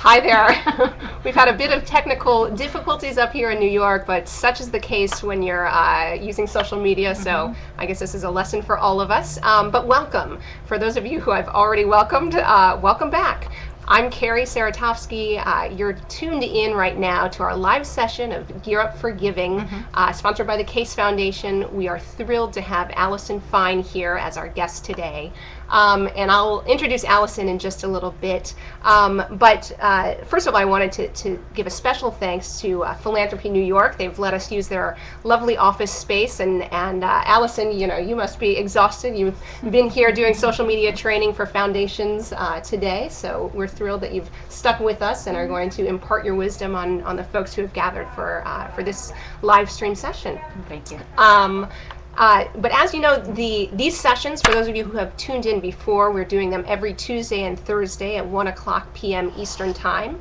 Hi there. We've had a bit of technical difficulties up here in New York, but such is the case when you're using social media, so I guess this is a lesson for all of us. But welcome. For those of you who I've already welcomed, welcome back. I'm Kari, Saratovsky. You're tuned in right now to our live session of Gear Up for Giving, sponsored by the Case Foundation. We are thrilled to have Allison Fine here as our guest today. And I'll introduce Allison in just a little bit. But first of all, I wanted to give a special thanks to Philanthropy New York. They've let us use their lovely office space. And Allison, you must be exhausted. You've been here doing social media training for foundations today. So we're thrilled that you've stuck with us and are going to impart your wisdom on the folks who have gathered for this live stream session. Thank you. But as you know, these sessions, for those of you who have tuned in before, we're doing them every Tuesday and Thursday at 1:00 p.m. Eastern Time.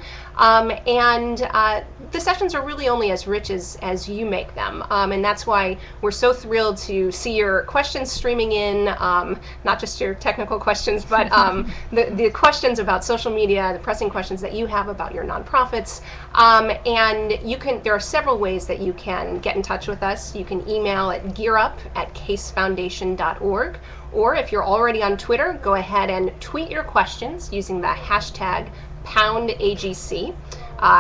The sessions are really only as rich as you make them. And that's why we're so thrilled to see your questions streaming in, not just your technical questions, but the questions about social media, the pressing questions that you have about your nonprofits. And there are several ways that you can get in touch with us. You can email at gearup@casefoundation.org. Or if you're already on Twitter, go ahead and tweet your questions using the hashtag #AGC.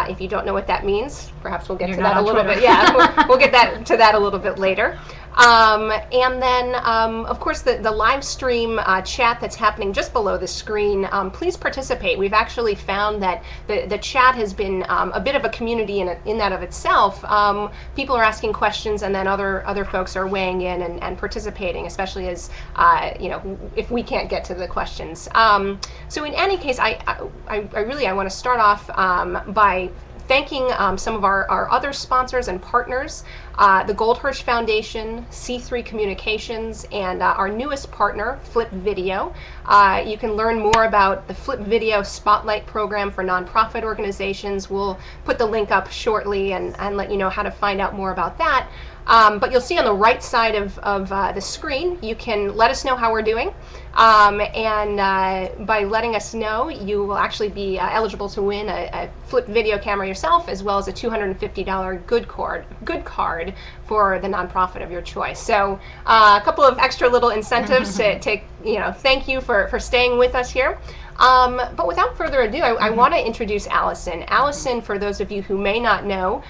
If you don't know what that means, perhaps we'll get to that a little bit. Yeah, we'll get to that a little bit later. And then, of course, the live stream chat that's happening just below the screen, please participate. We've actually found that the chat has been a bit of a community in that of itself. People are asking questions, and then other folks are weighing in and participating, especially as, if we can't get to the questions. So in any case, I want to start off by thanking some of our other sponsors and partners, the Goldhirsch Foundation, C3 Communications, and our newest partner, Flip Video. You can learn more about the Flip Video Spotlight program for nonprofit organizations. We'll put the link up shortly and let you know how to find out more about that. But you'll see on the right side of the screen, you can let us know how we're doing. And by letting us know, you will actually be eligible to win a Flip Video camera yourself, as well as a $250 good card for the nonprofit of your choice. So a couple of extra little incentives to thank you for staying with us here. But without further ado, I want to introduce Allison. Allison, for those of you who may not know,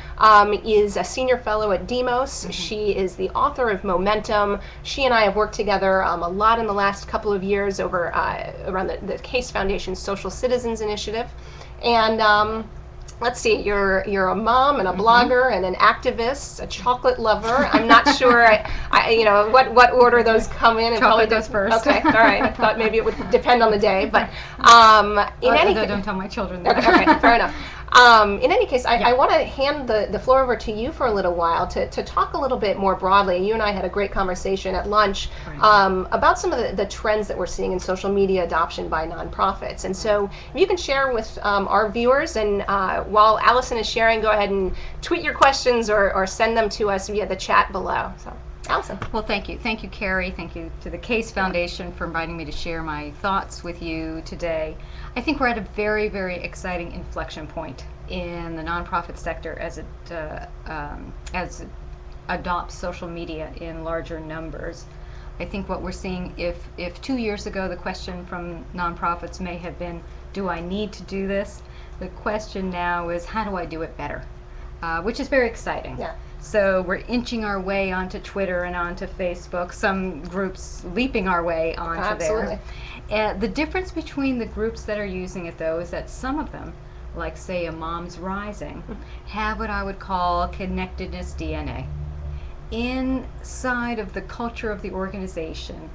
is a senior fellow at Demos. She is the author of Momentum. She and I have worked together a lot in the last couple of years over around the Case Foundation's Social Citizens Initiative. And let's see, you're a mom and a blogger and an activist, a chocolate lover. I'm not sure what order those come in. Chocolate goes first. Okay, all right. I thought maybe it would depend on the day, but don't tell my children that. Okay, fair enough. In any case, I want to hand the floor over to you for a little while to talk a little bit more broadly. You and I had a great conversation at lunch about some of the trends that we're seeing in social media adoption by nonprofits. And so if you can share with our viewers, and while Allison is sharing, go ahead and tweet your questions or send them to us via the chat below. So, Allison. Well, thank you. Thank you, Kari. Thank you to the Case Foundation for inviting me to share my thoughts with you today. I think we're at a very, very exciting inflection point in the nonprofit sector as it adopts social media in larger numbers. I think what we're seeing, if 2 years ago the question from nonprofits may have been, do I need to do this? The question now is, how do I do it better? Which is very exciting. Yeah. So we're inching our way onto Twitter and onto Facebook, some groups leaping our way onto there. The difference between the groups that are using it, though, is that some of them, like say a Moms Rising, have what I would call connectedness DNA. Inside of the culture of the organization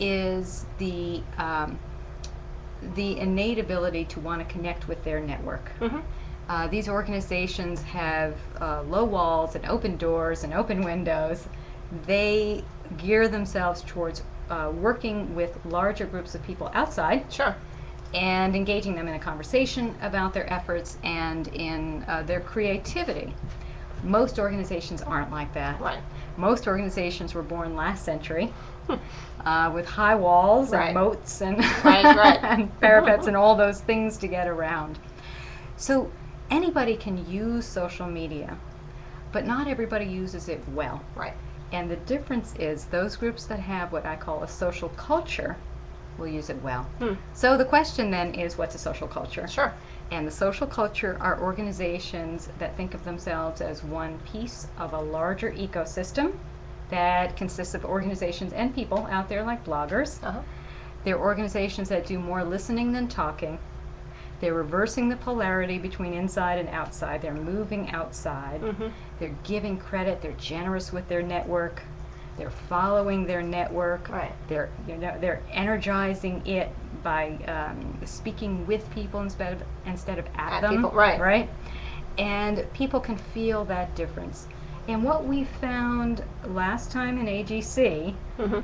is the innate ability to want to connect with their network. These organizations have low walls and open doors and open windows. They gear themselves towards working with larger groups of people outside. Sure. And engaging them in a conversation about their efforts and in their creativity. Most organizations aren't like that. Right. Most organizations were born last century with high walls and moats and, and parapets and all those things to get around. So anybody can use social media, but not everybody uses it well. Right. And the difference is those groups that have what I call a social culture will use it well. So the question then is, what's a social culture? Sure. And the social culture are organizations that think of themselves as one piece of a larger ecosystem that consists of organizations and people out there like bloggers. They're organizations that do more listening than talking. They're reversing the polarity between inside and outside. They're moving outside. They're giving credit. They're generous with their network. They're following their network. Right. They're energizing it by speaking with people instead of at them. People. Right. Right. And people can feel that difference. And what we found last time in AGC,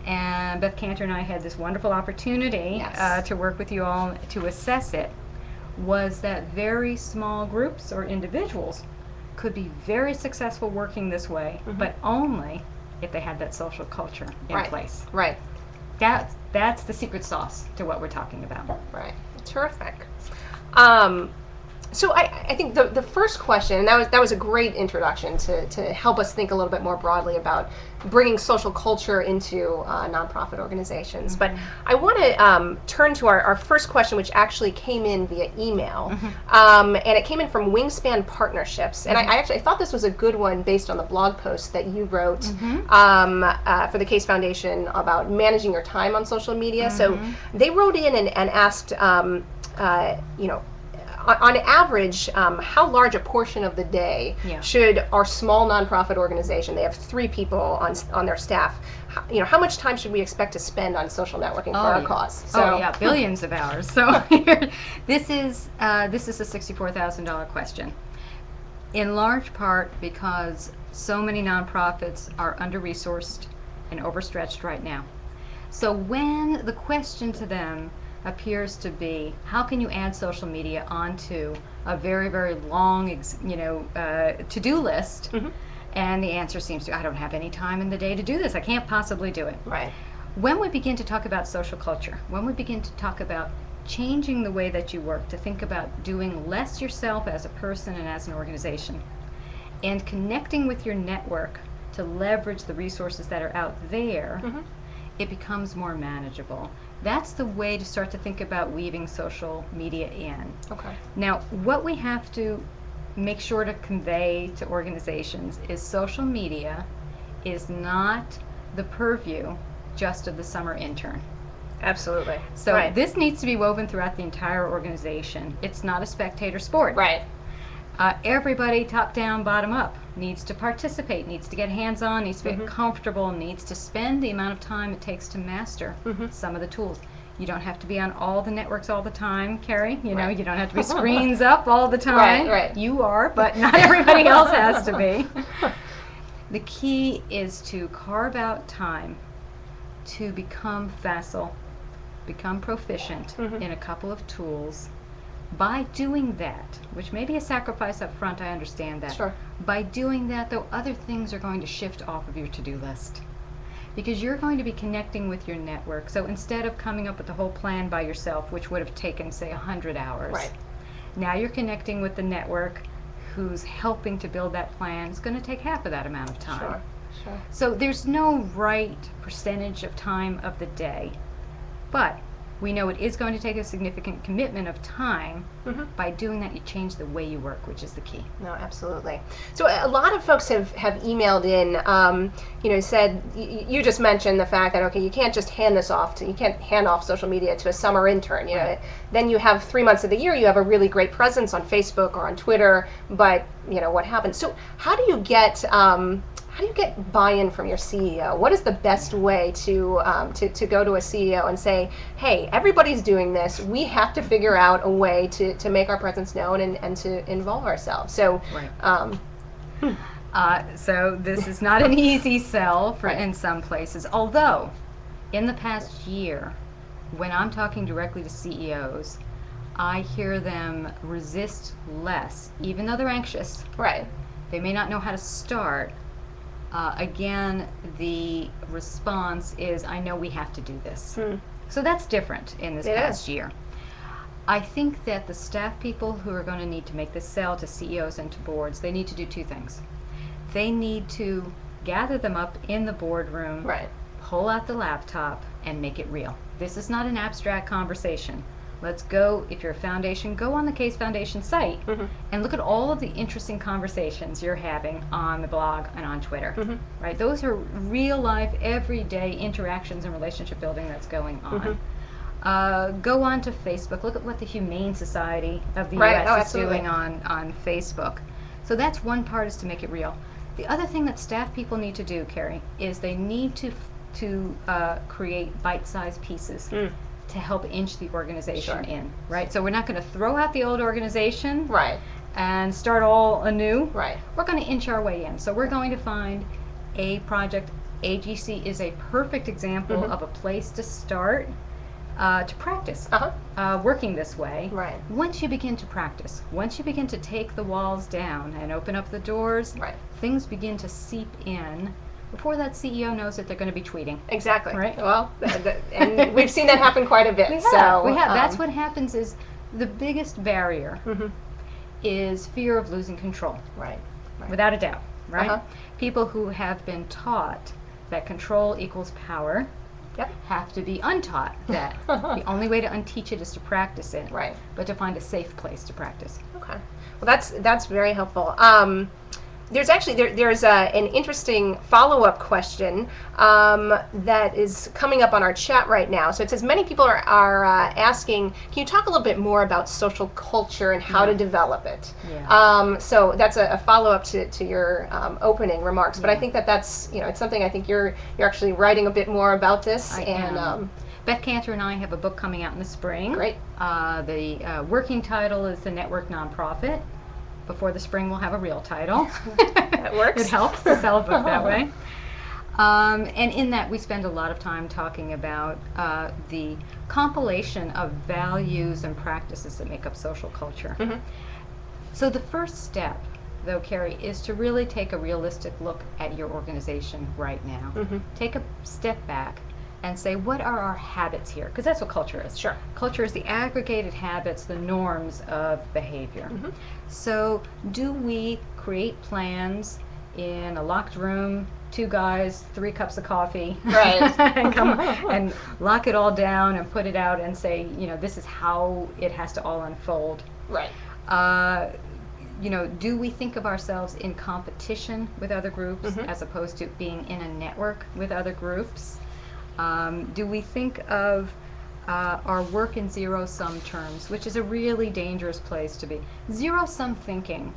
and Beth Cantor and I had this wonderful opportunity to work with you all to assess it, was that very small groups or individuals could be very successful working this way, but only if they had that social culture in place. Right. That's the secret sauce to what we're talking about. Right. Terrific. So I think the first question, and that was a great introduction to help us think a little bit more broadly about bringing social culture into nonprofit organizations. But I want to turn to our first question, which actually came in via email, and it came in from Wingspan Partnerships. And I thought this was a good one based on the blog post that you wrote for the Case Foundation about managing your time on social media. So they wrote in and asked, on average, how large a portion of the day should our small nonprofit organization, they have 3 people on their staff, how much time should we expect to spend on social networking for our cause? So, billions of hours. So this is a $64,000 question, in large part because so many nonprofits are under-resourced and overstretched right now. So when the question to them appears to be, how can you add social media onto a very, very long, to-do list? And the answer seems to, I don't have any time in the day to do this. I can't possibly do it. Right. When we begin to talk about social culture, when we begin to talk about changing the way that you work, to think about doing less yourself as a person and as an organization, and connecting with your network to leverage the resources that are out there, it becomes more manageable. That's the way to start to think about weaving social media in. Okay. Now, what we have to make sure to convey to organizations is social media is not the purview just of the summer intern. Absolutely. So this needs to be woven throughout the entire organization. It's not a spectator sport. Right. Everybody, top down, bottom up, needs to participate, needs to get hands-on, needs to get comfortable, needs to spend the amount of time it takes to master some of the tools. You don't have to be on all the networks all the time, Kari. You know, you don't have to be screens up all the time. Right. You are, but not everybody else has to be. The key is to carve out time to become facile, become proficient in a couple of tools. By doing that, which may be a sacrifice up front, I understand that. Sure. By doing that, though, other things are going to shift off of your to-do list. Because you're going to be connecting with your network. So instead of coming up with the whole plan by yourself, which would have taken, say, 100 hours, now you're connecting with the network who's helping to build that plan. It's going to take half of that amount of time. Sure. So there's no right percentage of time of the day. But we know it is going to take a significant commitment of time. By doing that, you change the way you work, which is the key. No, absolutely. So a lot of folks have emailed in, said, you just mentioned the fact that, okay, you can't just hand off social media to a summer intern. Then you have 3 months of the year, you have a really great presence on Facebook or on Twitter, but, what happens? So how do you get buy-in from your CEO? What is the best way to go to a CEO and say, hey, everybody's doing this. We have to figure out a way to make our presence known and to involve ourselves. So, so this is not an easy sell in some places. Although, in the past year, when I'm talking directly to CEOs, I hear them resist less, even though they're anxious. Right. They may not know how to start. Again, the response is, I know we have to do this. So that's different in this past year. I think that the staff people who are going to need to make this sell to CEOs and to boards, they need to do two things. They need to gather them up in the boardroom, right, pull out the laptop, and make it real. This is not an abstract conversation. Let's go, if you're a foundation, go on the Case Foundation site and look at all of the interesting conversations you're having on the blog and on Twitter. Right? Those are real life, everyday interactions and relationship building that's going on. Go on to Facebook. Look at what the Humane Society of the U.S. is doing on Facebook. So that's one part, is to make it real. The other thing that staff people need to do, Kari, is they need to create bite-sized pieces to help inch the organization in, right? So we're not going to throw out the old organization and start all anew. We're going to inch our way in. So we're going to find a project. AGC is a perfect example of a place to start to practice working this way. Once you begin to practice, once you begin to take the walls down and open up the doors, things begin to seep in. Before that CEO knows that they're going to be tweeting. Exactly. Right? Well, and we've seen that happen quite a bit. We have. That's what happens. Is the biggest barrier is fear of losing control. Without a doubt. Right? People who have been taught that control equals power have to be untaught that. The only way to unteach it is to practice it. But to find a safe place to practice. Okay. Well, that's very helpful. There's actually there's an interesting follow-up question that is coming up on our chat right now. So it says, many people are asking, can you talk a little bit more about social culture and how to develop it? So that's a follow-up to your opening remarks. But I think that's it's something I think you're actually writing a bit more about this. I am. Beth Cantor and I have a book coming out in the spring. Great. The working title is The Network Nonprofit. Before the spring, we'll have a real title. That works. It helps to sell a book that way. And in that, we spend a lot of time talking about the compilation of values and practices that make up social culture. So the first step, though, Kari, is to really take a realistic look at your organization right now. Take a step back and say, what are our habits here? Because that's what culture is. Culture is the aggregated habits, the norms of behavior. So do we create plans in a locked room, 2 guys, 3 cups of coffee, and come and lock it all down and put it out and say, this is how it has to all unfold? Do we think of ourselves in competition with other groups as opposed to being in a network with other groups? Do we think of our work in zero-sum terms, which is a really dangerous place to be? Zero-sum thinking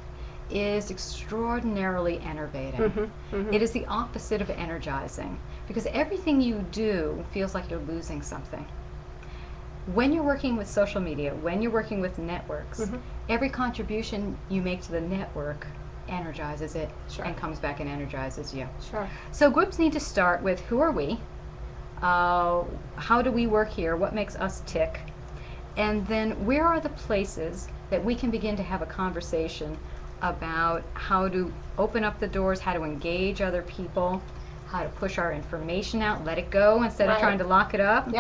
is extraordinarily enervating. It is the opposite of energizing, because everything you do feels like you're losing something. When you're working with social media, when you're working with networks, every contribution you make to the network energizes it and comes back and energizes you. So groups need to start with, who are we? How do we work here? What makes us tick? And then where are the places that we can begin to have a conversation about how to open up the doors, how to engage other people, how to push our information out, let it go instead of trying to lock it up,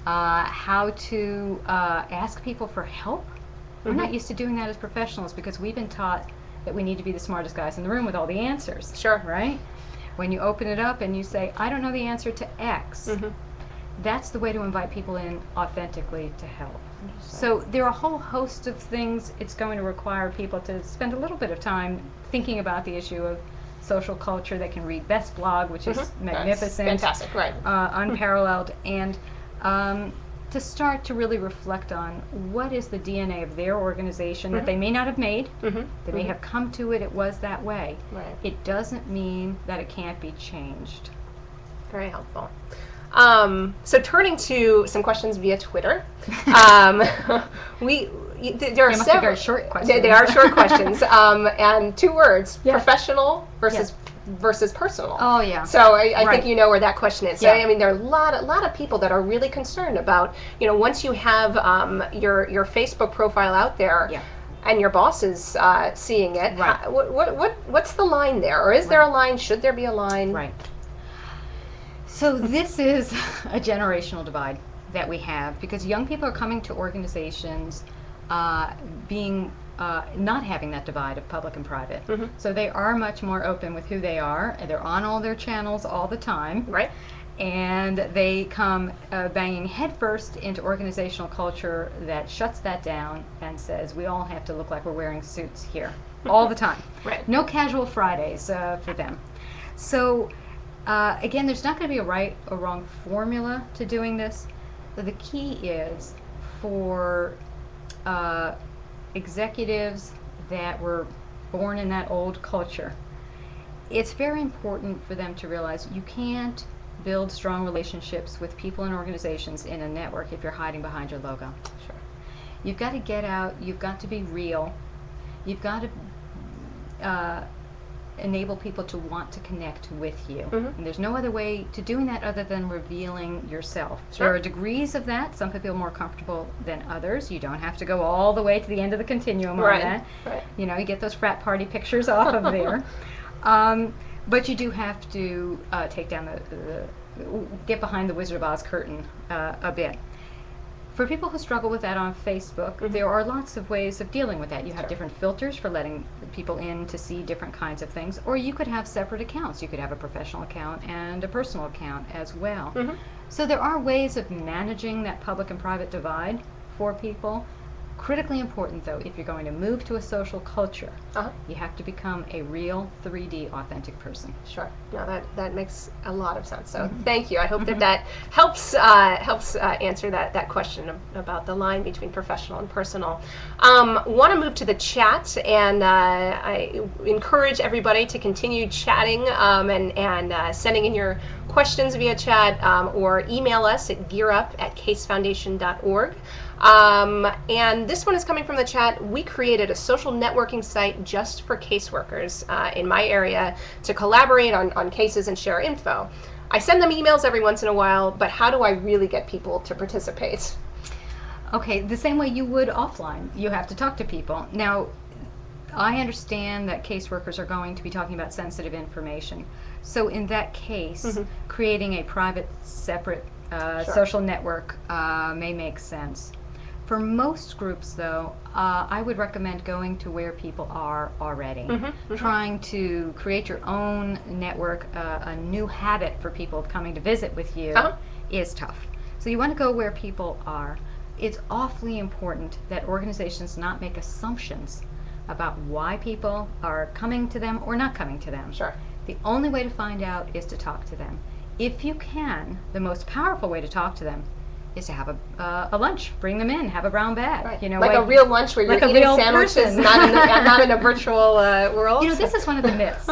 how to ask people for help. We're not used to doing that as professionals because we've been taught that we need to be the smartest guys in the room with all the answers. Right? When you open it up and you say, I don't know the answer to X, that's the way to invite people in authentically to help. So there are a whole host of things it's going to require people to spend a little bit of time thinking about the issue of social culture. They can read Beth's blog, which is magnificent, fantastic, unparalleled, and to start to really reflect on what is the DNA of their organization that they may not have made. They may have come to it was that way. It doesn't mean that it can't be changed. Very helpful. So turning to some questions via Twitter, there are must be very short questions. They are short questions, and 2 words: professional versus personal. So I think you know where that question is. So, I mean, there are a lot of people that are really concerned about, once you have your Facebook profile out there, and your boss is seeing it, what's the line there? Or is there a line? Should there be a line? So this is a generational divide. that we have, because young people are coming to organizations being not having that divide of public and private. So they are much more open with who they are, and they're on all their channels all the time. Right. And they come banging headfirst into organizational culture that shuts that down and says we all have to look like we're wearing suits here all the time. Right. No casual Fridays for them. So again, there's not going to be a right or wrong formula to doing this. The key is for executives that were born in that old culture, it's very important for them to realize you can't build strong relationships with people and organizations in a network if you're hiding behind your logo. Sure. You've got to get out, you've got to be real, you've got to enable people to want to connect with you. And there's no other way to doing that other than revealing yourself. Sure. There are degrees of that. Some people are more comfortable than others. You don't have to go all the way to the end of the continuum on that. Right. You know, you get those frat party pictures off of there. But you do have to take down get behind the Wizard of Oz curtain a bit. For people who struggle with that on Facebook, there are lots of ways of dealing with that. You have different filters for letting people in to see different kinds of things, or you could have separate accounts. You could have a professional account and a personal account as well. So there are ways of managing that public and private divide for people. Critically important, though, if you're going to move to a social culture, you have to become a real 3D authentic person. Sure. No, that makes a lot of sense. So thank you. I hope that helps answer that question about the line between professional and personal. Want to move to the chat, and I encourage everybody to continue chatting and sending in your questions via chat or email us at gearup@casefoundation.org. And this one is coming from the chat. We created a social networking site just for caseworkers in my area to collaborate on cases and share info. I send them emails every once in a while, but how do I really get people to participate? Okay, the same way you would offline. You have to talk to people. Now, I understand that caseworkers are going to be talking about sensitive information. So in that case, creating a private, separate social network may make sense. For most groups, though, I would recommend going to where people are already. Trying to create your own network, a new habit for people coming to visit with you is tough. So you want to go where people are. It's awfully important that organizations not make assumptions about why people are coming to them or not coming to them. Sure. The only way to find out is to talk to them. If you can, the most powerful way to talk to them is to have a lunch. Bring them in, have a brown bag. Right. You know, like a real lunch where you're eating sandwiches, not in a virtual world. You know, this is one of the myths,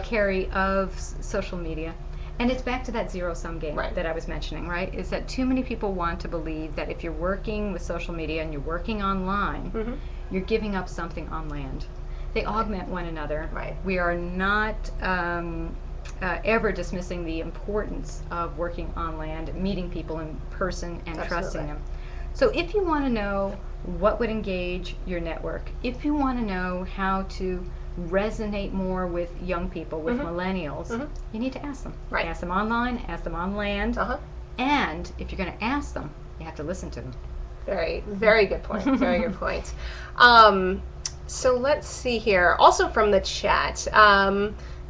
Kari, of social media. And it's back to that zero-sum game that I was mentioning, right? Is that too many people want to believe that if you're working with social media and you're working online, you're giving up something on land. They augment one another. Right. We are not ever dismissing the importance of working on land, meeting people in person, and trusting them. So if you want to know what would engage your network, if you want to know how to resonate more with young people, with millennials, you need to ask them. Right. Ask them online, ask them on land, and if you're going to ask them, you have to listen to them. Very, very good point. Very good point. So let's see here. Also from the chat,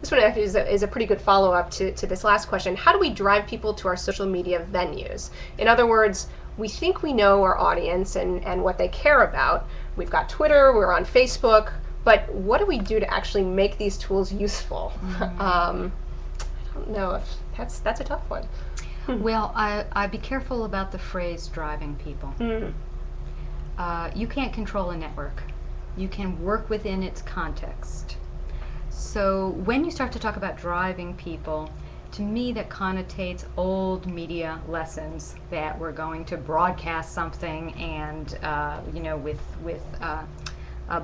this one actually is a pretty good follow-up to this last question. How do we drive people to our social media venues? In other words, we think we know our audience and what they care about. We've got Twitter, we're on Facebook, but what do we do to actually make these tools useful? I don't know if that's a tough one. Well, I'd be careful about the phrase driving people. You can't control a network. You can work within its context. So when you start to talk about driving people, to me that connotates old media lessons that we're going to broadcast something and you know, with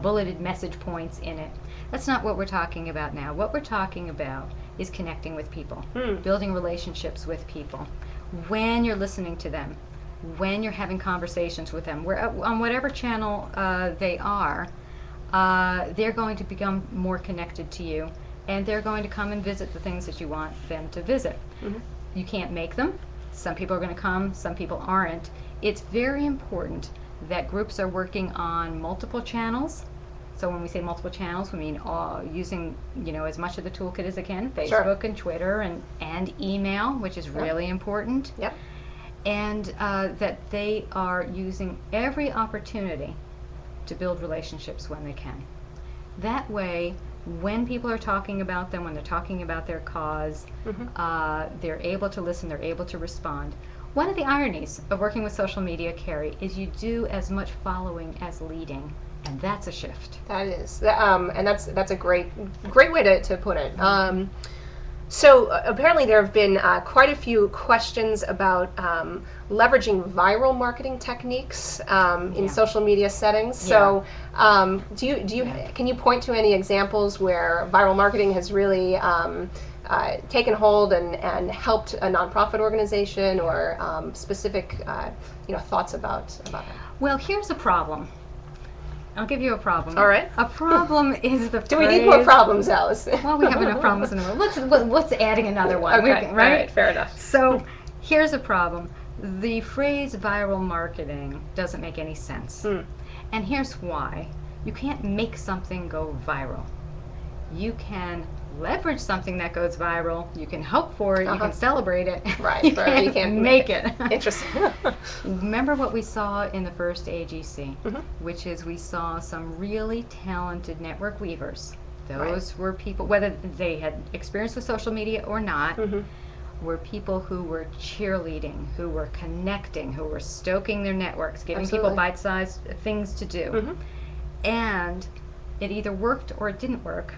bulleted message points in it. That's not what we're talking about now. What we're talking about is connecting with people, building relationships with people. When you're listening to them, when you're having conversations with them, on whatever channel they are, they're going to become more connected to you, and they're going to come and visit the things that you want them to visit. You can't make them. Some people are going to come, some people aren't. It's very important that groups are working on multiple channels. So when we say multiple channels, we mean using, as much of the toolkit as they can, Facebook and Twitter and email, which is really important. Yep. And that they are using every opportunity to build relationships when they can. That way, when people are talking about them, when they're talking about their cause, they're able to listen, they're able to respond. One of the ironies of working with social media, Kari, is you do as much following as leading, and that's a shift. That is, and that's a great way to put it. So apparently there have been quite a few questions about leveraging viral marketing techniques in social media settings. So can you point to any examples where viral marketing has really taken hold and helped a nonprofit organization, or specific thoughts about that? Well, here's a problem. I'll give you a problem. All right. A problem is the Do we need more problems, Allison? Well, we have enough problems in the world. Let's adding another one. Okay. Right? Fair enough. So here's a problem. The phrase viral marketing doesn't make any sense. And here's why. You can't make something go viral. You can leverage something that goes viral. You can hope for it. You can celebrate it. Right. You can't make it. Interesting. Remember what we saw in the first AGC, which is we saw some really talented network weavers. Those were people, whether they had experience with social media or not, were people who were cheerleading, who were connecting, who were stoking their networks, giving people bite-sized things to do. And it either worked or it didn't work.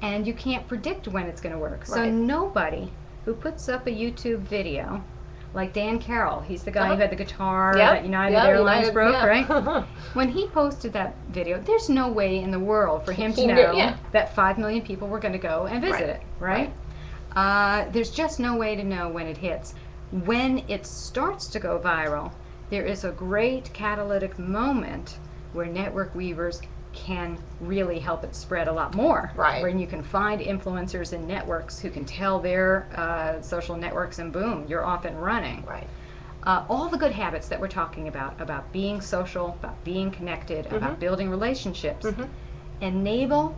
And you can't predict when it's going to work. So nobody who puts up a YouTube video, like Dan Carroll, he's the guy who had the guitar that United Airlines broke, right? When he posted that video, there's no way in the world for him to know that 5 million people were going to go and visit it, right? There's just no way to know when it hits. When it starts to go viral, there is a great catalytic moment where network weavers can really help it spread a lot more. When you can find influencers and networks who can tell their social networks, and boom, you're off and running. All the good habits that we're talking about being social, about being connected, about building relationships, enable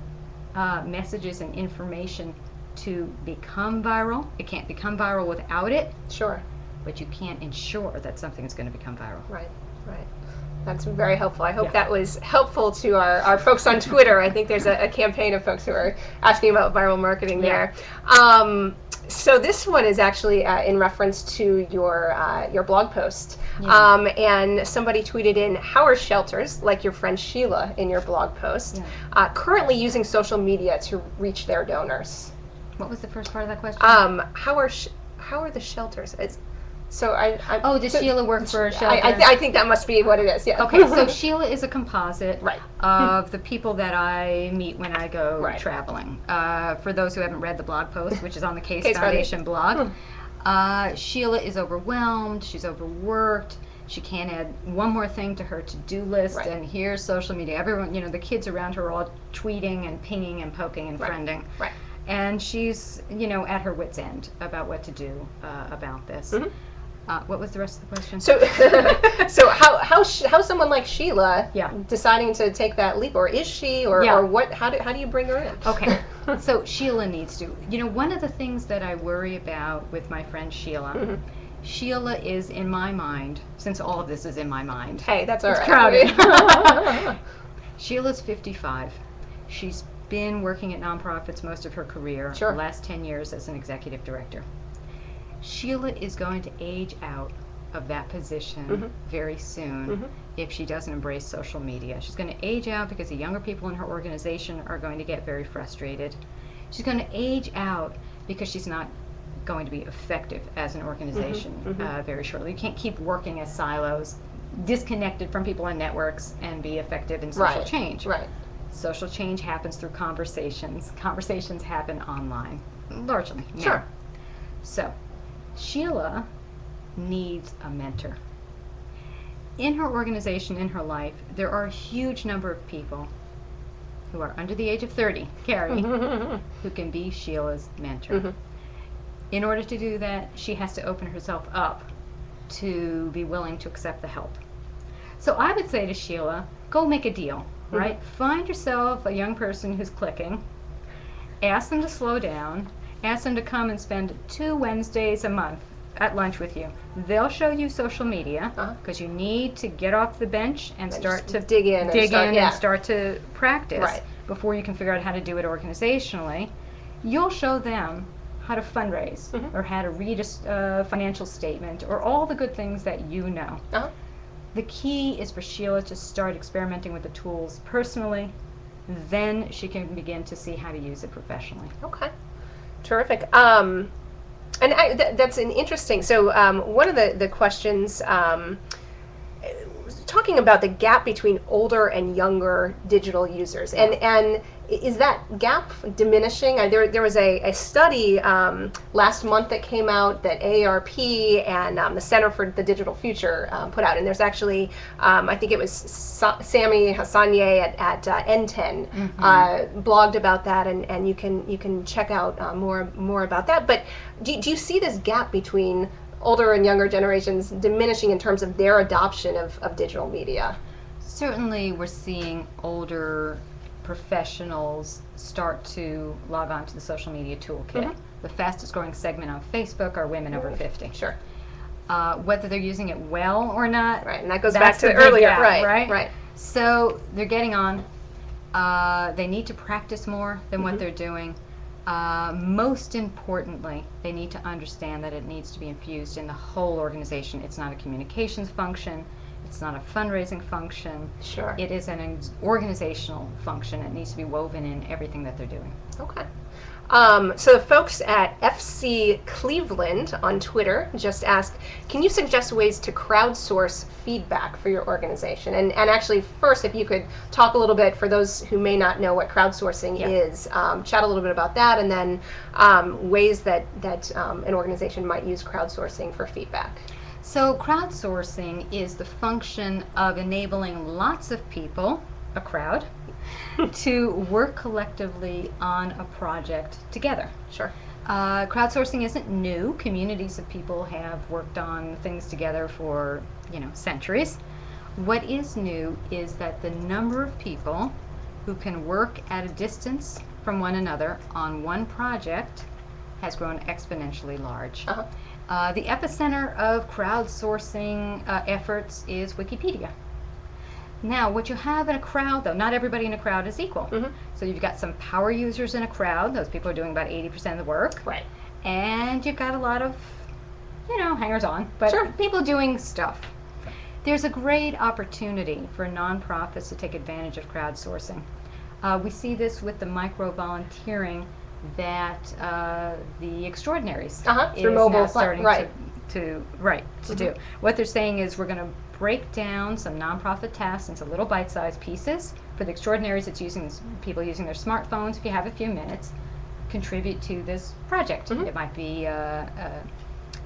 messages and information to become viral. It can't become viral without it. But you can't ensure that something is going to become viral. Right. That's very helpful. I hope that was helpful to our folks on Twitter. I think there's a campaign of folks who are asking about viral marketing there. So this one is actually in reference to your blog post. And somebody tweeted in, how are shelters, like your friend Sheila in your blog post, currently using social media to reach their donors? What was the first part of that question? How are the shelters? Does Sheila work for a shelter? I think that must be what it is. Okay, so Sheila is a composite of the people that I meet when I go traveling. For those who haven't read the blog post, which is on the Case Foundation blog, Sheila is overwhelmed. She's overworked. She can't add one more thing to her to-do list. And here's social media. Everyone, the kids around her are all tweeting and pinging and poking and friending. And she's, at her wit's end about what to do about this. What was the rest of the question? So how someone like Sheila deciding to take that leap, or is she, or what? How do you bring her in? Okay, so Sheila needs to. One of the things that I worry about with my friend Sheila, Sheila is in my mind, since all of this is in my mind. Hey, that's all right. It's crowded. Sheila's 55. She's been working at nonprofits most of her career. The last 10 years as an executive director. Sheila is going to age out of that position very soon if she doesn't embrace social media. She's going to age out because the younger people in her organization are going to get very frustrated. She's going to age out because she's not going to be effective as an organization very shortly. You can't keep working as silos, disconnected from people and networks, and be effective in social change. Social change happens through conversations. Conversations happen online, largely. So Sheila needs a mentor. In her organization, in her life, there are a huge number of people who are under the age of 30, Kari, who can be Sheila's mentor. In order to do that, she has to open herself up to be willing to accept the help. So I would say to Sheila, go make a deal, right? Find yourself a young person who's clicking, ask them to slow down, ask them to come and spend 2 Wednesdays a month at lunch with you. They'll show you social media because you need to get off the bench and start to dig in and start to practice before you can figure out how to do it organizationally. You'll show them how to fundraise or how to read a financial statement or all the good things that you know. The key is for Sheila to start experimenting with the tools personally. Then she can begin to see how to use it professionally. Okay, terrific. And that's an interesting. So one of the questions talking about the gap between older and younger digital users, and is that gap diminishing? There was a study last month that came out that AARP and the Center for the Digital Future put out, and there's actually I think it was Sami Hassanieh at N10 blogged about that, and you can check out more about that. But do you see this gap between older and younger generations diminishing in terms of their adoption of digital media? Certainly we're seeing older professionals start to log on to the social media toolkit. The fastest growing segment on Facebook are women over 50. Sure. Whether they're using it well or not. Right, and that goes back to earlier. Right. So they're getting on. They need to practice more than what they're doing. Most importantly, they need to understand that it needs to be infused in the whole organization. It's not a communications function. It's not a fundraising function. Sure. It is an organizational function. It needs to be woven in everything that they're doing. Okay. So the folks at FC Cleveland on Twitter just asked, can you suggest ways to crowdsource feedback for your organization? And actually, first, if you could talk a little bit, for those who may not know what crowdsourcing is, chat a little bit about that, and then ways that an organization might use crowdsourcing for feedback. So crowdsourcing is the function of enabling lots of people, a crowd, to work collectively on a project together. Sure. Crowdsourcing isn't new. Communities of people have worked on things together for, centuries. What is new is that the number of people who can work at a distance from one another on one project has grown exponentially large. The epicenter of crowdsourcing efforts is Wikipedia. Now, what you have in a crowd, though, not everybody in a crowd is equal. So you've got some power users in a crowd. Those people are doing about 80% of the work. Right. And you've got a lot of, hangers-on, but people doing stuff. There's a great opportunity for nonprofits to take advantage of crowdsourcing. We see this with the micro-volunteering that the Extraordinaries is now starting to do. What they're saying is we're going to break down some nonprofit tasks into little bite-sized pieces. For the Extraordinaries, it's using people using their smartphones. If you have a few minutes, contribute to this project. It might be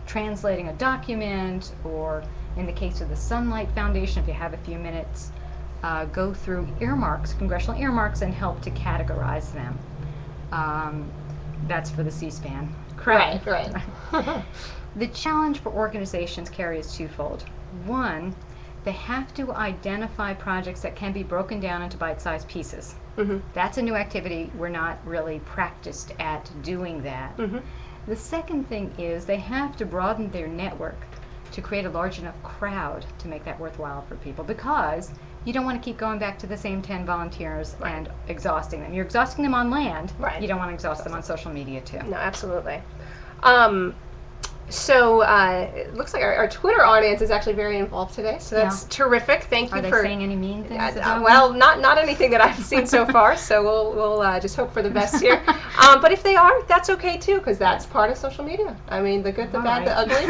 translating a document, or in the case of the Sunlight Foundation, if you have a few minutes, go through earmarks, congressional earmarks, and help to categorize them. That's for the C-SPAN crowd. Right. The challenge for organizations, Kari, is twofold. One, they have to identify projects that can be broken down into bite-sized pieces. That's a new activity. We're not really practiced at doing that. The second thing is they have to broaden their network to create a large enough crowd to make that worthwhile for people, because you don't want to keep going back to the same 10 volunteers and exhausting them. You're exhausting them on land. You don't want to exhaust them on social media too. No, absolutely. So it looks like our Twitter audience is actually very involved today, so that's terrific. Thank you. Are they saying any mean things about well, not anything that I've seen so far, so we'll just hope for the best here. But if they are, that's okay too, because that's part of social media. I mean, the good, the bad, the ugly.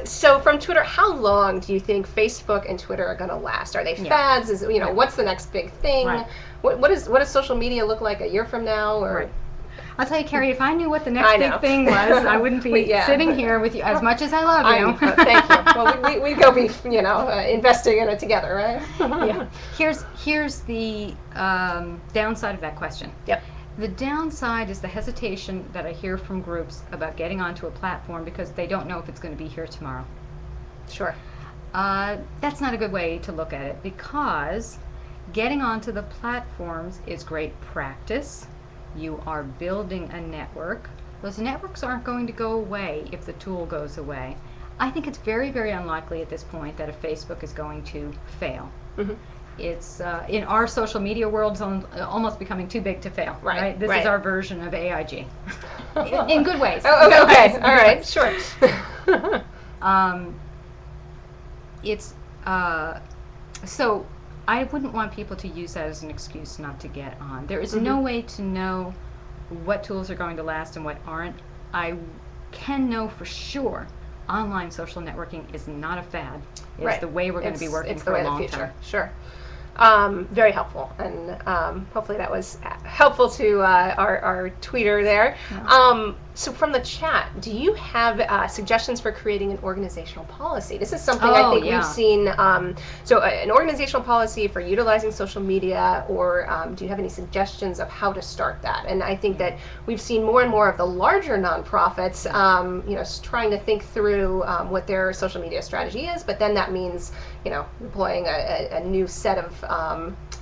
So from Twitter, how long do you think Facebook and Twitter are going to last? Are they fads? Is what's the next big thing? What does social media look like a year from now? Or I'll tell you, Kari, if I knew what the next big thing was, I wouldn't be sitting here with you, as much as I love you. Thank you. Well, we'd go be, investing in it together, right? Here's the downside of that question. The downside is the hesitation that I hear from groups about getting onto a platform because they don't know if it's going to be here tomorrow. Sure. That's not a good way to look at it, because getting onto the platforms is great practice. You are building a network. Those networks aren't going to go away if the tool goes away. I think it's very, very unlikely at this point that a Facebook is going to fail. Mm-hmm. It's in our social media world, it's almost becoming too big to fail. Right? This is our version of AIG, in good ways. Oh, okay. All right. Sure. It's so I wouldn't want people to use that as an excuse not to get on. There is no way to know what tools are going to last and what aren't. I can know for sure online social networking is not a fad. It's the way we're going to be working for a long time. Sure. Very helpful, and hopefully that was helpful to our tweeter there. Yeah. So from the chat, do you have suggestions for creating an organizational policy? This is something I think we've seen. So an organizational policy for utilizing social media, or do you have any suggestions of how to start that? And I think that we've seen more and more of the larger nonprofits, trying to think through what their social media strategy is, but then that means, employing a new set of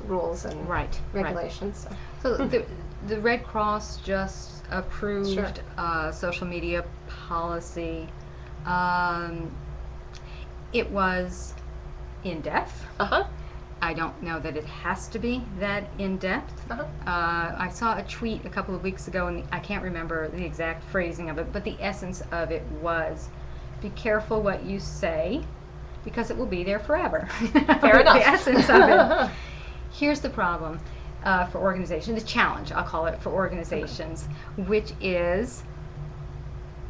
rules and regulations. So the Red Cross just approved social media policy. It was in-depth. I don't know that it has to be that in-depth. I saw a tweet a couple of weeks ago, and I can't remember the exact phrasing of it, but the essence of it was, be careful what you say, because it will be there forever. Fair enough. The essence of it. Here's the problem for organizations, the challenge, I'll call it, for organizations, which is,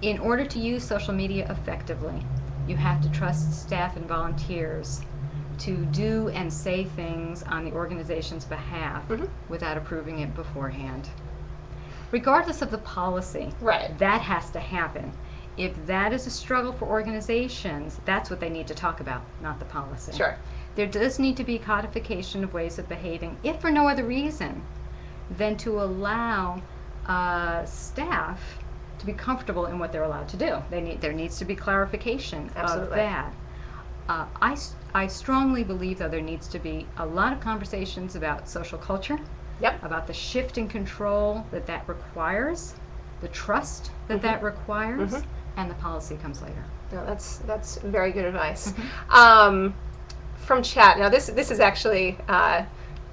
in order to use social media effectively, you have to trust staff and volunteers to do and say things on the organization's behalf without approving it beforehand. Regardless of the policy, that has to happen. If that is a struggle for organizations, that's what they need to talk about, not the policy. Sure. There does need to be codification of ways of behaving, if for no other reason than to allow staff to be comfortable in what they're allowed to do. There needs to be clarification of that. I strongly believe, though, there needs to be a lot of conversations about social culture, about the shift in control that requires, the trust that requires, and the policy comes later. No, that's very good advice. From chat, now this is actually,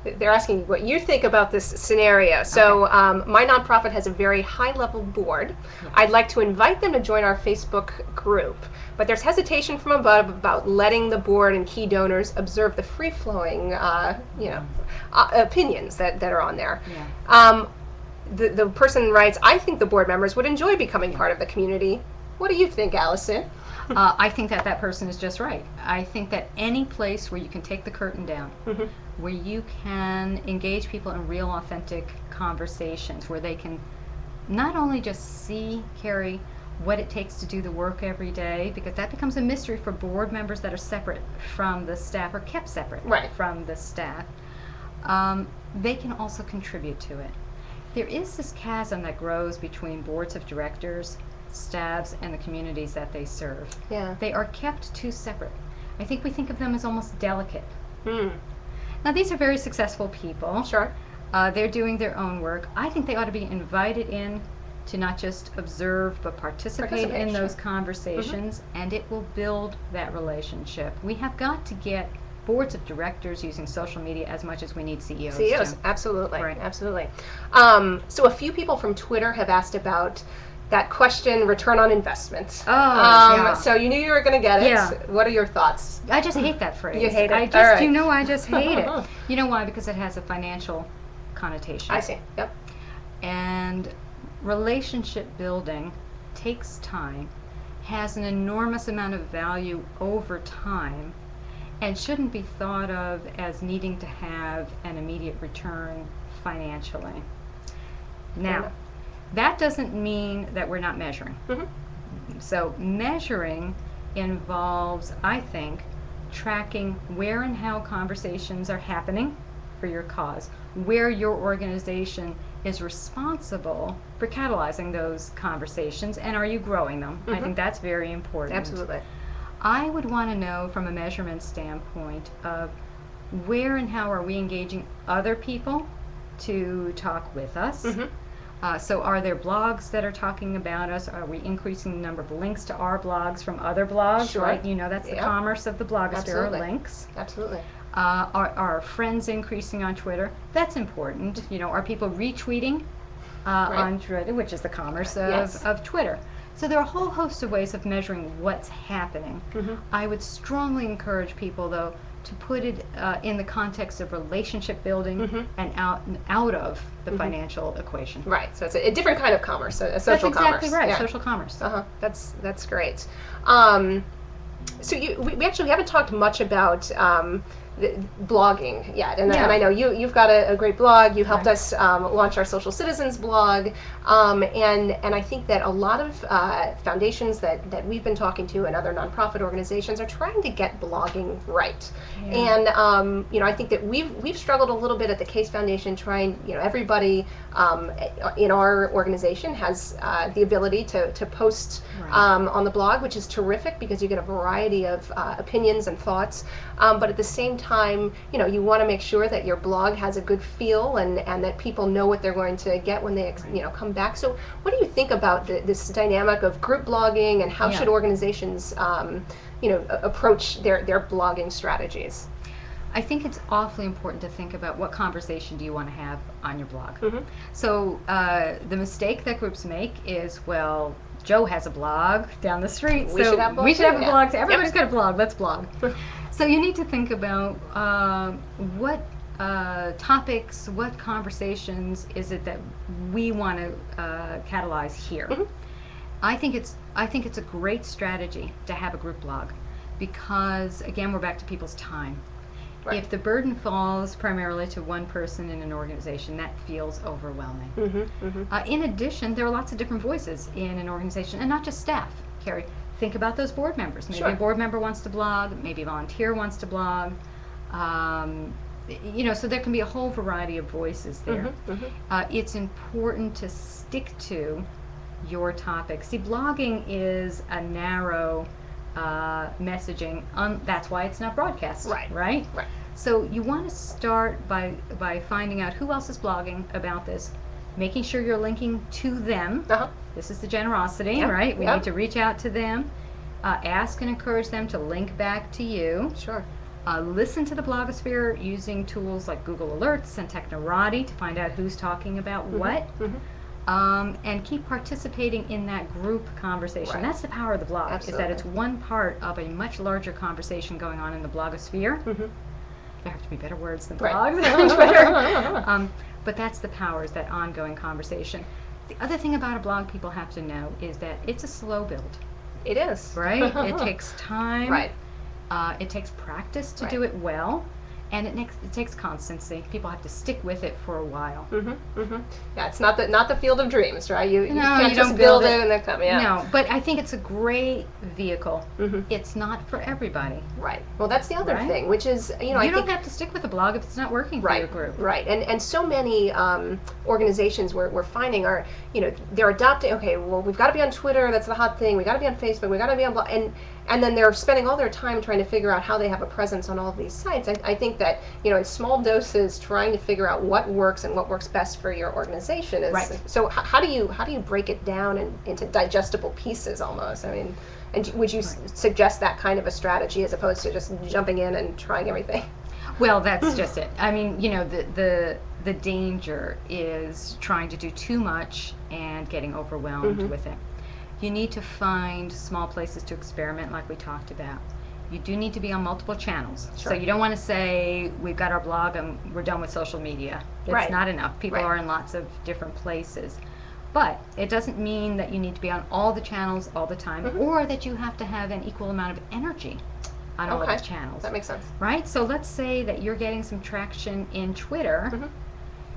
they're asking what you think about this scenario. So my nonprofit has a very high-level board. I'd like to invite them to join our Facebook group, but there's hesitation from above about letting the board and key donors observe the free-flowing, opinions that are on there. The person writes, I think the board members would enjoy becoming part of the community. What do you think, Allison? I think that person is just right. I think that any place where you can take the curtain down, where you can engage people in real, authentic conversations, where they can not only just see, Kari, what it takes to do the work every day, because that becomes a mystery for board members that are separate from the staff, or kept separate from the staff. They can also contribute to it. There is this chasm that grows between boards of directors, staffs, and the communities that they serve. They are kept too separate. I think we think of them as almost delicate. Now, these are very successful people. They're doing their own work. I think they ought to be invited in to not just observe, but participate in those conversations, and it will build that relationship. We have got to get boards of directors using social media as much as we need CEOs. CEOs, absolutely, absolutely. So a few people from Twitter have asked about that question, return on investment. So you knew you were going to get it. What are your thoughts? I just hate that phrase. You hate it? I just hate it. You know why? Because it has a financial connotation. I see. Yep. And relationship building takes time, has an enormous amount of value over time, and shouldn't be thought of as needing to have an immediate return financially. Now, that doesn't mean that we're not measuring. So measuring involves, I think, tracking where and how conversations are happening for your cause, where your organization is responsible for catalyzing those conversations, and are you growing them? I think that's very important. Absolutely. I would want to know from a measurement standpoint of where and how are we engaging other people to talk with us. So are there blogs that are talking about us? Are we increasing the number of links to our blogs from other blogs? Sure. Right? You know, that's the commerce of the blogosphere, Absolutely. links. Absolutely. Are our friends increasing on Twitter? That's important. You know, are people retweeting on Twitter, which is the commerce of Twitter? So there are a whole host of ways of measuring what's happening. I would strongly encourage people, though, to put it in the context of relationship building and out of the financial equation. Right. So it's a different kind of commerce, a social commerce. That's exactly right. Yeah. Social commerce. That's great. So we actually haven't talked much about blogging yet, and I know you've got a great blog. You helped us launch our Social Citizens blog, and I think that a lot of foundations that we've been talking to and other nonprofit organizations are trying to get blogging right. And I think that we've struggled a little bit at the Case Foundation trying. Everybody in our organization has the ability to post on the blog, which is terrific because you get a variety of opinions and thoughts. But at the same time, you want to make sure that your blog has a good feel and that people know what they're going to get when they come back. So what do you think about this dynamic of group blogging, and how should organizations approach their blogging strategies? I think it's awfully important to think about what conversation do you want to have on your blog. So the mistake that groups make is, well, Joe has a blog down the street, we should have a blog. So everybody's got a blog. Let's blog. So you need to think about what topics, what conversations is it that we want to catalyze here. I think it's a great strategy to have a group blog because, again, we're back to people's time. If the burden falls primarily to one person in an organization, that feels overwhelming. In addition, there are lots of different voices in an organization, and not just staff. Kari, think about those board members. Maybe a board member wants to blog, maybe a volunteer wants to blog. So there can be a whole variety of voices there. It's important to stick to your topic. See, blogging is a narrow messaging. That's why it's not broadcast. Right. So you want to start by finding out who else is blogging about this, making sure you're linking to them. This is the generosity, right? We need to reach out to them, ask and encourage them to link back to you. Listen to the blogosphere using tools like Google Alerts and Technorati to find out who's talking about what. And keep participating in that group conversation. That's the power of the blog, is that it's one part of a much larger conversation going on in the blogosphere. There have to be better words than blogs on Twitter. But that's the power, is that ongoing conversation. The other thing about a blog people have to know is that it's a slow build. It is. Right? It takes time. It takes practice to do it well. And it takes constancy. People have to stick with it for a while. Yeah, it's not the field of dreams, right? You can't don't just build it and then come. No, but I think it's a great vehicle. It's not for everybody. Right. Well, that's the other thing, which is you don't have to stick with a blog if it's not working for your group. And so many organizations we're finding are they're adopting. Okay, well, we've got to be on Twitter. That's the hot thing. We got to be on Facebook. We got to be on blog. And then they're spending all their time trying to figure out how they have a presence on all of these sites. I think that in small doses, trying to figure out what works and what works best for your organization is. So how do you break it down into digestible pieces almost? I mean, and would you suggest that kind of a strategy as opposed to just jumping in and trying everything? Well, that's just it. I mean, the danger is trying to do too much and getting overwhelmed with it. You need to find small places to experiment, like we talked about. You do need to be on multiple channels. So you don't want to say, we've got our blog and we're done with social media. It's not enough. People are in lots of different places. But it doesn't mean that you need to be on all the channels all the time, or that you have to have an equal amount of energy on all of those channels. That makes sense. Right? So let's say that you're getting some traction in Twitter.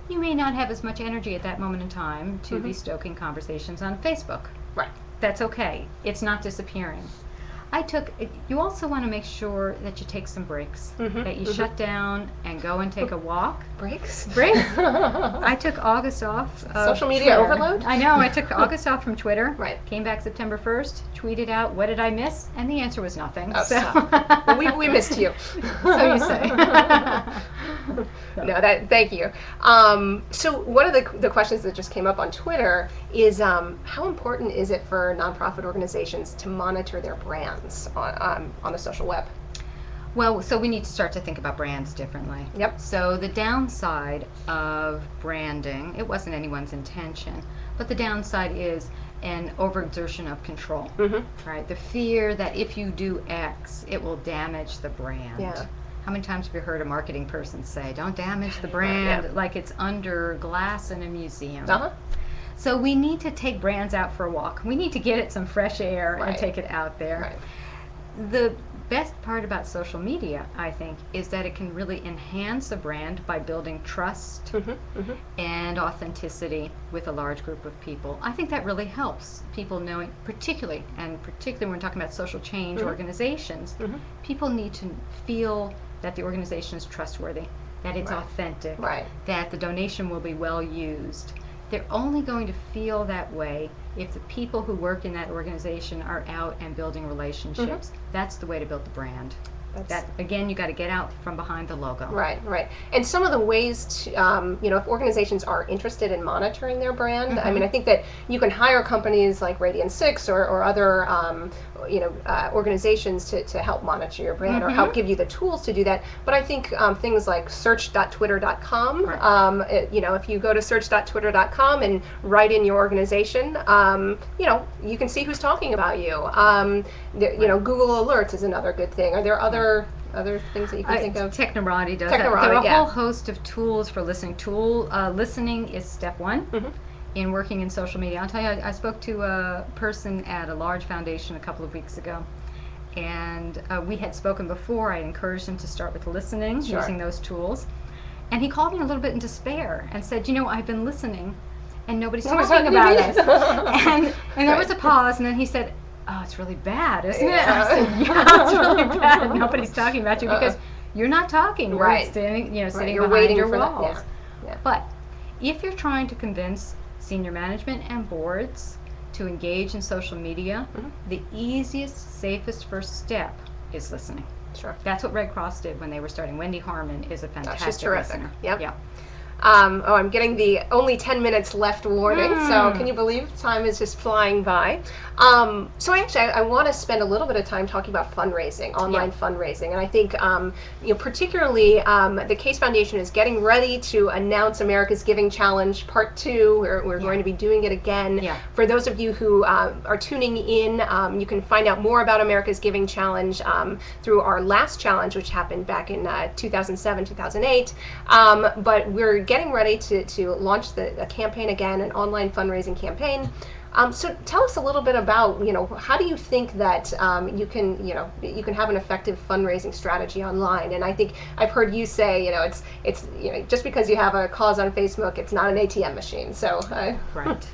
You may not have as much energy at that moment in time to be stoking conversations on Facebook. That's okay. It's not disappearing. You also want to make sure that you take some breaks, that you shut down and go and take a walk. Breaks? I took August off. Social media Twitter. overload? I know. I took August off from Twitter. Right. Came back September 1st, tweeted out, what did I miss? And the answer was nothing. Oh, so. Well, we missed you. So you say. No, thank you. So one of the questions that just came up on Twitter is how important is it for nonprofit organizations to monitor their brands on the social web? Well, so we need to start to think about brands differently. Yep. So the downside of branding, it wasn't anyone's intention, but the downside is an overexertion of control. Right? The fear that if you do X, it will damage the brand. Yeah. How many times have you heard a marketing person say, don't damage the brand, like it's under glass in a museum? So we need to take brands out for a walk. We need to get it some fresh air and take it out there. The best part about social media, I think, is that it can really enhance a brand by building trust and authenticity with a large group of people. I think that really helps people knowing, particularly when we're talking about social change organizations, people need to feel that the organization is trustworthy, that it's authentic, that the donation will be well used. They're only going to feel that way if the people who work in that organization are out and building relationships. That's the way to build the brand. That again, you got to get out from behind the logo. Right. And some of the ways to, if organizations are interested in monitoring their brand, I mean, I think that you can hire companies like Radian 6 or other, organizations to help monitor your brand or help give you the tools to do that. But I think things like search.twitter.com, if you go to search.twitter.com and write in your organization, you can see who's talking about you. Google Alerts is another good thing. Are there other things that you can think of? Technorati does that. There are a whole host of tools for listening. Listening is step one in working in social media. I'll tell you, I spoke to a person at a large foundation a couple of weeks ago, and we had spoken before. I encouraged him to start with listening, using those tools, and he called me a little bit in despair and said, I've been listening, and nobody's talking about us. And there was a pause, and then he said, oh, it's really bad, isn't it? I said, yeah, it's really bad. Nobody's talking about you because you're not talking. We're sitting behind your walls. But if you're trying to convince senior management and boards to engage in social media, the easiest, safest first step is listening. That's what Red Cross did when they were starting. Wendy Harmon is a fantastic She's terrific. listener. Yep. I'm getting the only 10 minutes left warning, so can you believe time is just flying by? So I want to spend a little bit of time talking about fundraising, online fundraising, and I think particularly the Case Foundation is getting ready to announce America's Giving Challenge Part 2. We're going to be doing it again. For those of you who are tuning in, you can find out more about America's Giving Challenge through our last challenge, which happened back in 2007, 2008, but we're getting ready to launch a campaign again, an online fundraising campaign. So tell us a little bit about, how do you think that you can have an effective fundraising strategy online? And I think I've heard you say, it's just because you have a cause on Facebook, it's not an ATM machine. So right.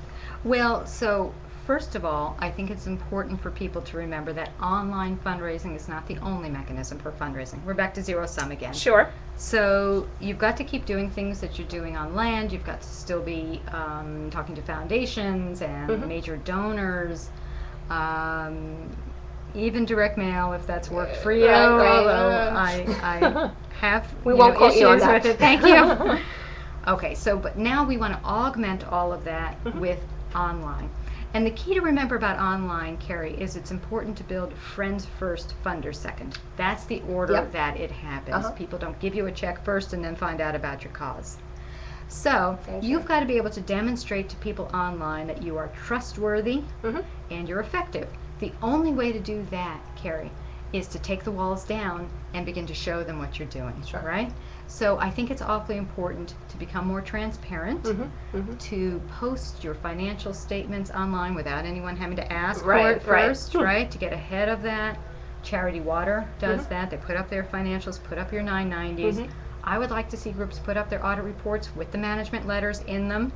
Well, so first of all, I think it's important for people to remember that online fundraising is not the only mechanism for fundraising. We're back to zero sum again. Sure. So you've got to keep doing things that you're doing on land. You've got to still be talking to foundations and major donors, even direct mail if that's worked for you. Although I have we won't quote issues you on that. with it. Thank you. Okay, but now we want to augment all of that with online. And the key to remember about online, Kari, is it's important to build friends first, funders second. That's the order that it happens. People don't give you a check first and then find out about your cause. So you've got to be able to demonstrate to people online that you are trustworthy and you're effective. The only way to do that, Kari, is to take the walls down and begin to show them what you're doing, right? So I think it's awfully important to become more transparent, to post your financial statements online without anyone having to ask for it first, right? To get ahead of that. Charity Water does that. They put up their financials, put up your 990s. I would like to see groups put up their audit reports with the management letters in them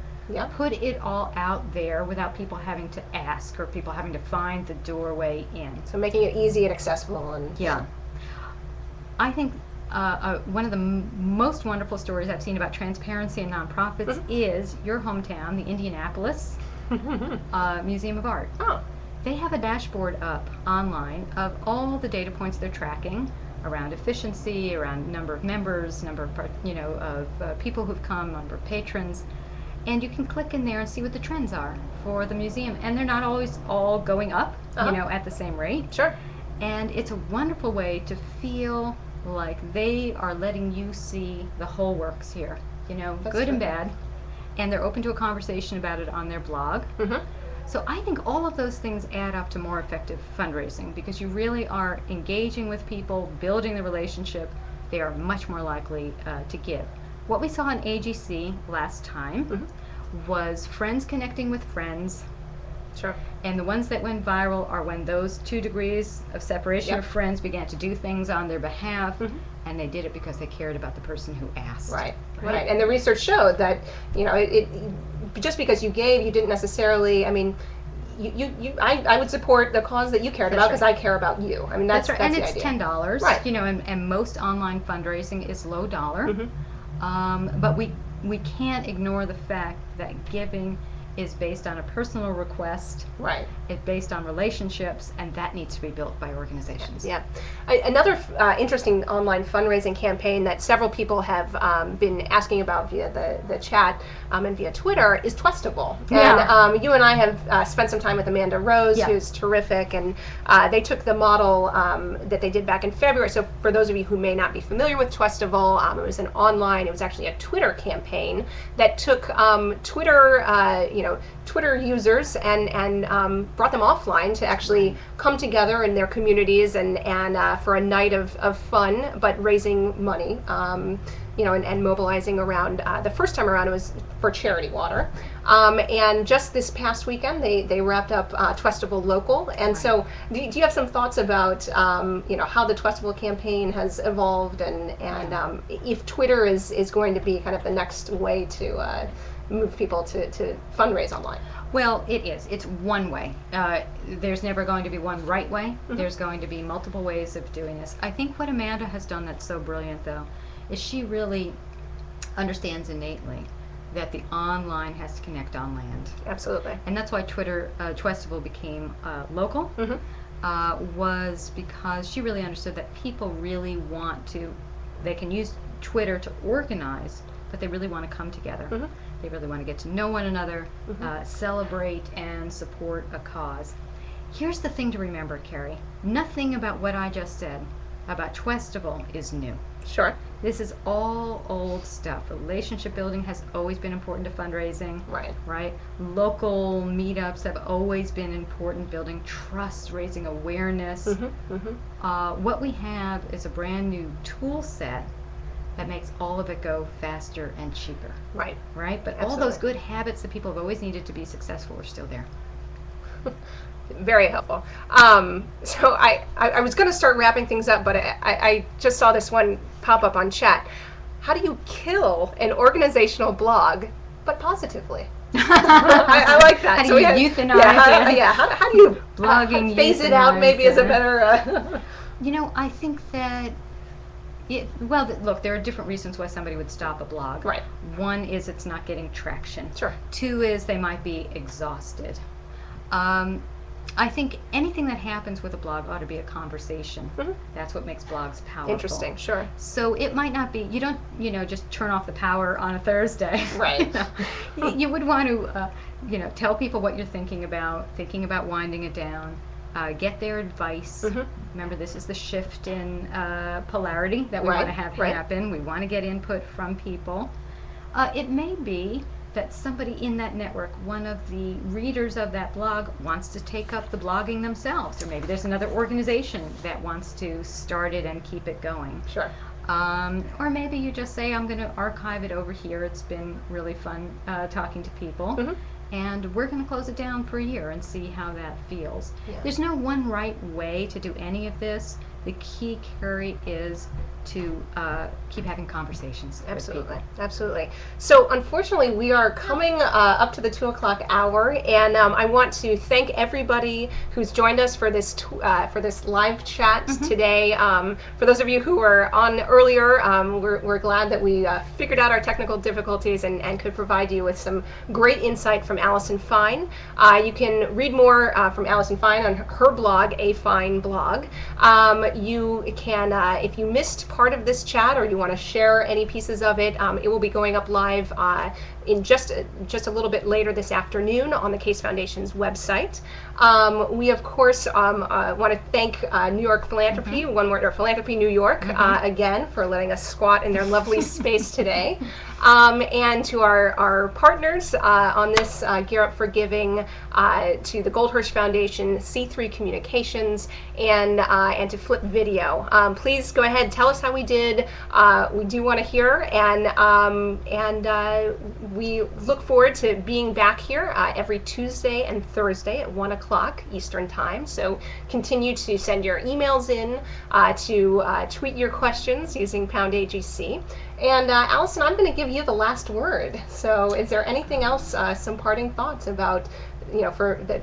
Put it all out there without people having to ask or people having to find the doorway in. So making it easy and accessible. And I think one of the most wonderful stories I've seen about transparency in nonprofits is your hometown, the Indianapolis Museum of Art. Oh. They have a dashboard up online of all the data points they're tracking around efficiency, around number of members, number of people who've come, number of patrons, and you can click in there and see what the trends are for the museum. And they're not always all going up, at the same rate. Sure. And it's a wonderful way to feel like they are letting you see the whole works here, That's good true. and bad, and they're open to a conversation about it on their blog. So I think all of those things add up to more effective fundraising because you really are engaging with people, building the relationship. They are much more likely to give. What we saw in AGC last time was friends connecting with friends. Sure. And the ones that went viral are when those 2 degrees of separation of friends began to do things on their behalf, and they did it because they cared about the person who asked. Right. And the research showed that, it just because you gave, you didn't necessarily, I mean, I would support the cause that you cared about because I care about you. I mean, that's right. That's and the it's idea. $10, right. And most online fundraising is low dollar. But we can't ignore the fact that giving is based on a personal request. Right. It's based on relationships, and that needs to be built by organizations. Yeah. Another interesting online fundraising campaign that several people have been asking about via the chat and via Twitter is Twestival. And you and I have spent some time with Amanda Rose, who's terrific, and they took the model that they did back in February. So for those of you who may not be familiar with Twestival, it was it was actually a Twitter campaign that took Twitter users and brought them offline to actually come together in their communities and for a night of fun, but raising money, and mobilizing around. The first time around it was for charity water. And just this past weekend, they wrapped up Twestival Local. And so do you have some thoughts about, how the Twestival campaign has evolved and if Twitter is going to be kind of the next way to move people to fundraise online? Well, it is. It's one way. There's never going to be one right way. There's going to be multiple ways of doing this. I think what Amanda has done that's so brilliant, though, is she really understands innately that the online has to connect on land. Absolutely. And that's why Twestival became local, was because she really understood that people really they can use Twitter to organize, but they really want to come together. They really want to get to know one another, celebrate and support a cause. Here's the thing to remember, Kari. Nothing about what I just said about Twestival is new. Sure. This is all old stuff. Relationship building has always been important to fundraising. Right? Local meetups have always been important, building trust, raising awareness. What we have is a brand new tool set that makes all of it go faster and cheaper. Right? But all those good habits that people have always needed to be successful are still there. Very helpful. So I was going to start wrapping things up, but I just saw this one pop up on chat. How do you kill an organizational blog, but positively? I like that. How do you euthanize it? How do you blogging phase it out? Maybe is a better. I think that. Look, there are different reasons why somebody would stop a blog. Right. One is it's not getting traction. Sure. 2 is they might be exhausted. I think anything that happens with a blog ought to be a conversation. That's what makes blogs powerful. Interesting, sure. So it might not be, you don't, just turn off the power on a Thursday. Right. You would want to, tell people what you're thinking about winding it down. Get their advice. Remember, this is the shift in polarity that we want to have happen. We want to get input from people. It may be that somebody in that network, one of the readers of that blog, wants to take up the blogging themselves, or maybe there's another organization that wants to start it and keep it going. Sure. Or maybe you just say, I'm going to archive it over here. It's been really fun talking to people. And we're going to close it down for a year and see how that feels. There's no one right way to do any of this. The key, Kari, is to keep having conversations. Absolutely, absolutely. So unfortunately, we are coming up to the 2 o'clock hour, and I want to thank everybody who's joined us for this live chat today. For those of you who were on earlier, we're glad that we figured out our technical difficulties and could provide you with some great insight from Allison Fine. You can read more from Allison Fine on her blog, A Fine Blog. You can, if you missed part of this chat or you want to share any pieces of it, it will be going up live in just a little bit later this afternoon on the Case Foundation's website. We of course want to thank New York Philanthropy, or Philanthropy New York, again for letting us squat in their lovely space today. And to our partners on this Gear Up for Giving, to the Goldhirsch Foundation, C3 Communications, and to Flip Video. Please go ahead, tell us how we did. We do want to hear, and we look forward to being back here every Tuesday and Thursday at 1 o'clock Eastern Time. So continue to send your emails in, to tweet your questions using #AGC. And Allison, I'm going to give you the last word. So is there anything else, some parting thoughts about, that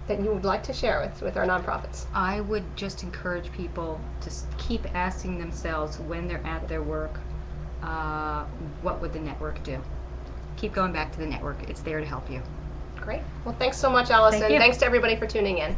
you would like to share with our nonprofits? I would just encourage people to keep asking themselves when they're at their work, what would the network do? Keep going back to the network. It's there to help you. Great. Well, thanks so much, Allison. Thank you. Thanks to everybody for tuning in.